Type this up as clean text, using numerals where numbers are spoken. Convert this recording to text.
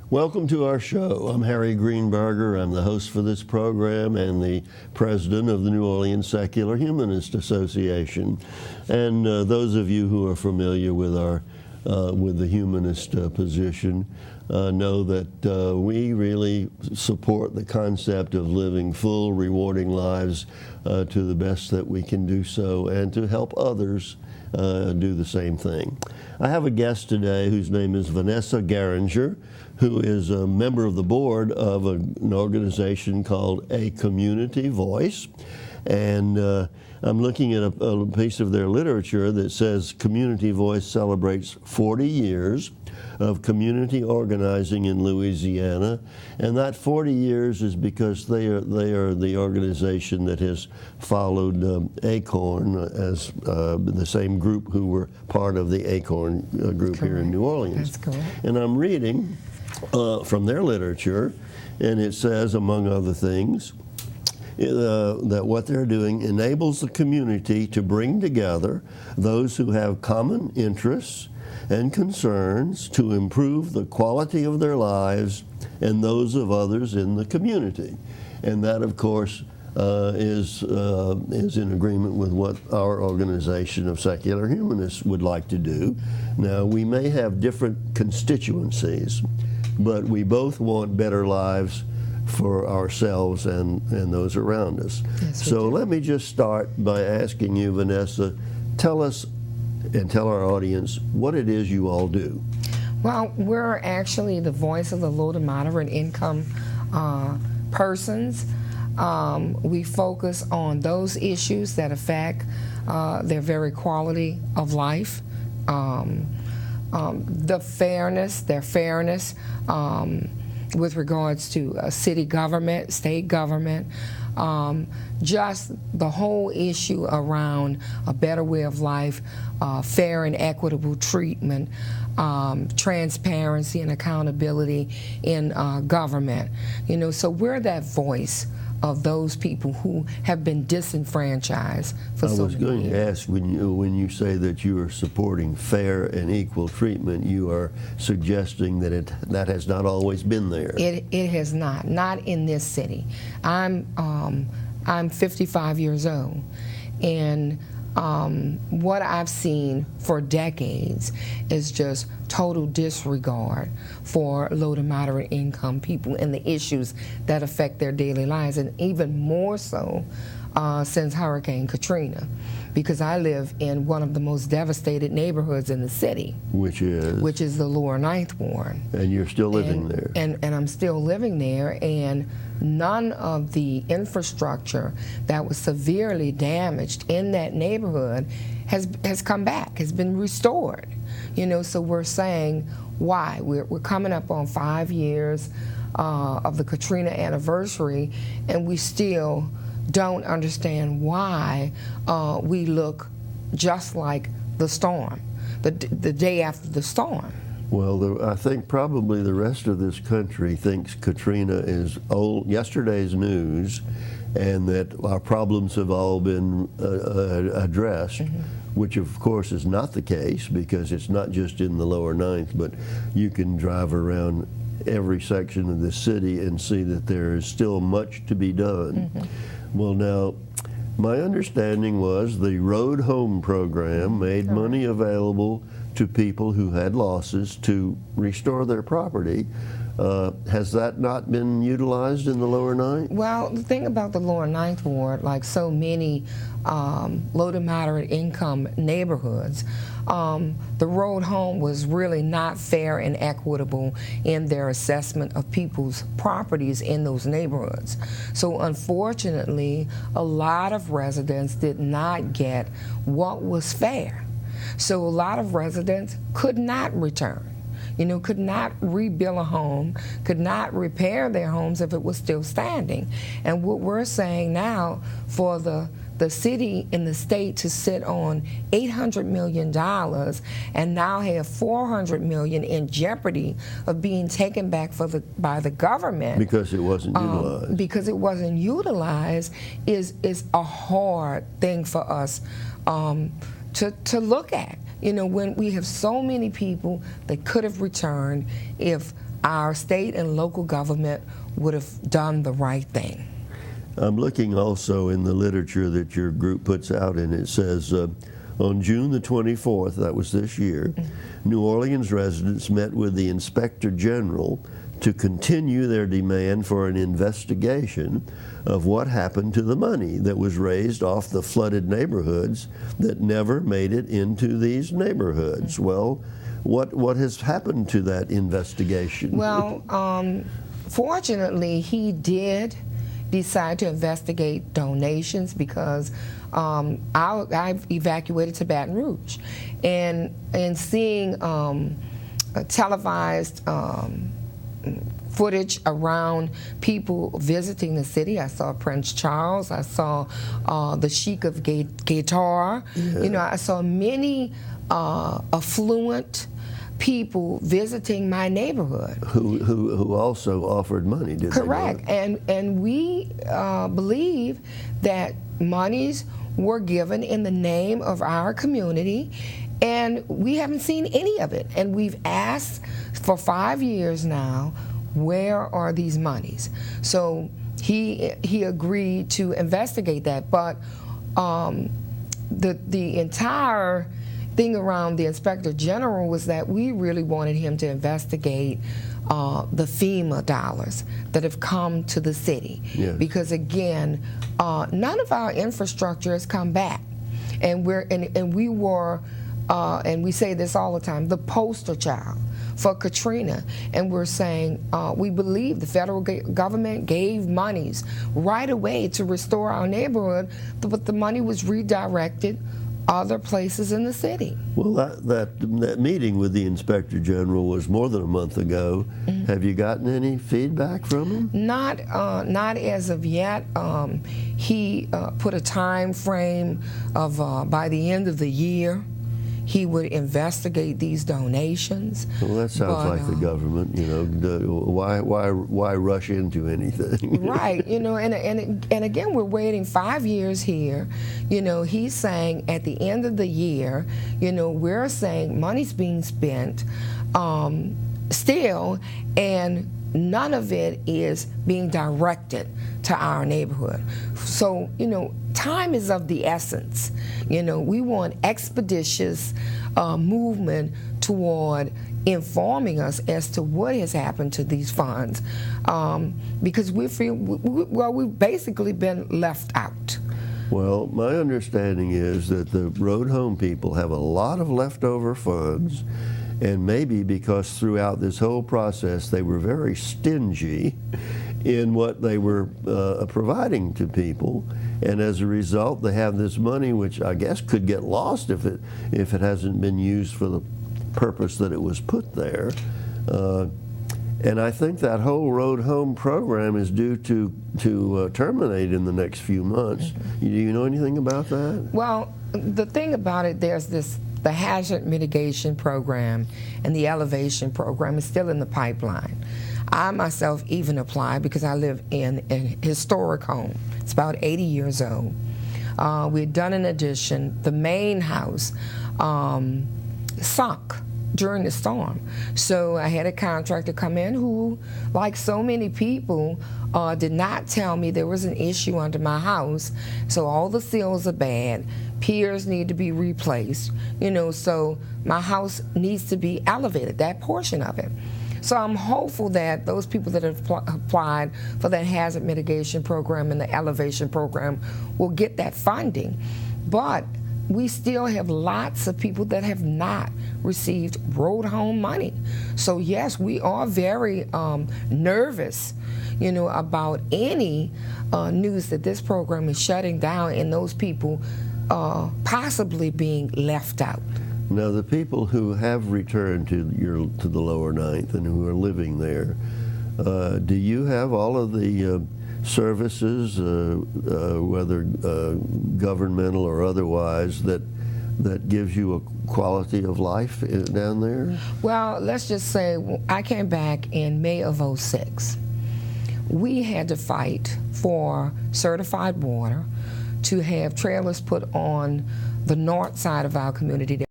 Welcome to our show. I'm Harry Greenberger. I'm the host for this program and the president of the New Orleans Secular Humanist Association. And those of you who are familiar with our with the humanist position know that we really support the concept of living full, rewarding lives to the best that we can do so, and to help others do the same thing. I have a guest today whose name is Vanessa Gueringer, who is a member of the board of an organization called A Community Voice. And I'm looking at a piece of their literature that says Community Voice celebrates 40 years of community organizing in Louisiana, and that 40 years is because they are the organization that has followed Acorn as the same group who were part of the Acorn group here in New Orleans. That's correct. And I'm reading from their literature, and it says, among other things, that what they're doing enables the community to bring together those who have common interests and concerns to improve the quality of their lives and those of others in the community. And that, of course, is in agreement with what our organization of secular humanists would like to do. Now, we may have different constituencies, but we both want better lives for ourselves and those around us. Yes, so let me just start by asking you, Vanessa, tell us and tell our audience what it is you all do. Well, we're actually the voice of the low to moderate income persons. We focus on those issues that affect their very quality of life, their fairness with regards to city government, state government, just the whole issue around a better way of life, fair and equitable treatment, transparency and accountability in government. You know, so we're that voice of those people who have been disenfranchised for so many years. I was going to ask, when you say that you are supporting fair and equal treatment, you are suggesting that that has not always been there. It has not in this city. I'm 55 years old, and what I've seen for decades is just total disregard for low to moderate income people and the issues that affect their daily lives, and even more so since Hurricane Katrina, because I live in one of the most devastated neighborhoods in the city. Which is the Lower Ninth Ward. And you're still living there. And I'm still living there, and none of the infrastructure that was severely damaged in that neighborhood has come back, has been restored. You know, so we're saying, why? We're coming up on 5 years of the Katrina anniversary, and we still don't understand why we look just like the storm, the day after the storm. Well, I think probably the rest of this country thinks Katrina is yesterday's news, and that our problems have all been addressed, which of course is not the case, because it's not just in the Lower Ninth, but you can drive around every section of the city and see that there is still much to be done. Well, now, my understanding was the Road Home program made money available to people who had losses to restore their property. Has that not been utilized in the Lower Ninth? Well, the thing about the Lower Ninth Ward, like so many low to moderate income neighborhoods, the Road Home was really not fair and equitable in their assessment of people's properties in those neighborhoods. So unfortunately, a lot of residents did not get what was fair. So a lot of residents could not return, could not rebuild a home, could not repair their homes if it was still standing. And what we're saying now, for the city and the state to sit on $800 million and now have $400 million in jeopardy of being taken back by the government because it wasn't utilized. Because it wasn't utilized is a hard thing for us to look at, when we have so many people that could have returned if our state and local government would have done the right thing. I'm looking also in the literature that your group puts out, and it says, on June the 24th, that was this year, New Orleans residents met with the Inspector General to continue their demand for an investigation of what happened to the money that was raised off the flooded neighborhoods that never made it into these neighborhoods. Well, what has happened to that investigation? Well, fortunately, he did decide to investigate donations because I've evacuated to Baton Rouge, and seeing televised footage around people visiting the city. I saw Prince Charles. I saw the Sheik of Qatar. Yeah. I saw many affluent people visiting my neighborhood who also offered money, did correct they not? And we believe that monies were given in the name of our community, and we haven't seen any of it, and we've asked for 5 years now, where are these monies? So he agreed to investigate that, but the entire thing around the Inspector General was that we really wanted him to investigate the FEMA dollars that have come to the city. Yes. Because again, none of our infrastructure has come back, and we were, and we say this all the time, the poster child for Katrina, and we're saying we believe the federal government gave monies right away to restore our neighborhood, but the money was redirected other places in the city. Well, that meeting with the Inspector General was more than a month ago. Mm-hmm. Have you gotten any feedback from him? Not as of yet. He put a time frame of by the end of the year he would investigate these donations. Well, that sounds like the government. Why rush into anything? Right. And again, we're waiting 5 years here. He's saying at the end of the year, we're saying money's being spent still, and none of it is being directed to our neighborhood. So, time is of the essence. We want expeditious movement toward informing us as to what has happened to these funds, because we feel, we've basically been left out. Well, my understanding is that the Road Home people have a lot of leftover funds, and maybe because throughout this whole process they were very stingy in what they were providing to people, and as a result they have this money which I guess could get lost if it hasn't been used for the purpose that it was put there. And I think that whole Road Home program is due to terminate in the next few months. Do you know anything about that? Well, the thing about it, there's the hazard mitigation program and the elevation program is still in the pipeline. I myself even applied because I live in a historic home. It's about 80 years old. We'd done an addition. The main house sunk during the storm. So I had a contractor come in who, like so many people, did not tell me there was an issue under my house. So all the seals are bad. Piers need to be replaced. So my house needs to be elevated, that portion of it. So I'm hopeful that those people that have applied for that hazard mitigation program and the elevation program will get that funding. But we still have lots of people that have not received Road Home money. So yes, we are very nervous, about any news that this program is shutting down and those people possibly being left out. Now, the people who have returned to the lower ninth and who are living there, do you have all of the services, whether governmental or otherwise, that gives you a quality of life down there? Well, let's just say I came back in May of '06. We had to fight for certified water, to have trailers put on the north side of our community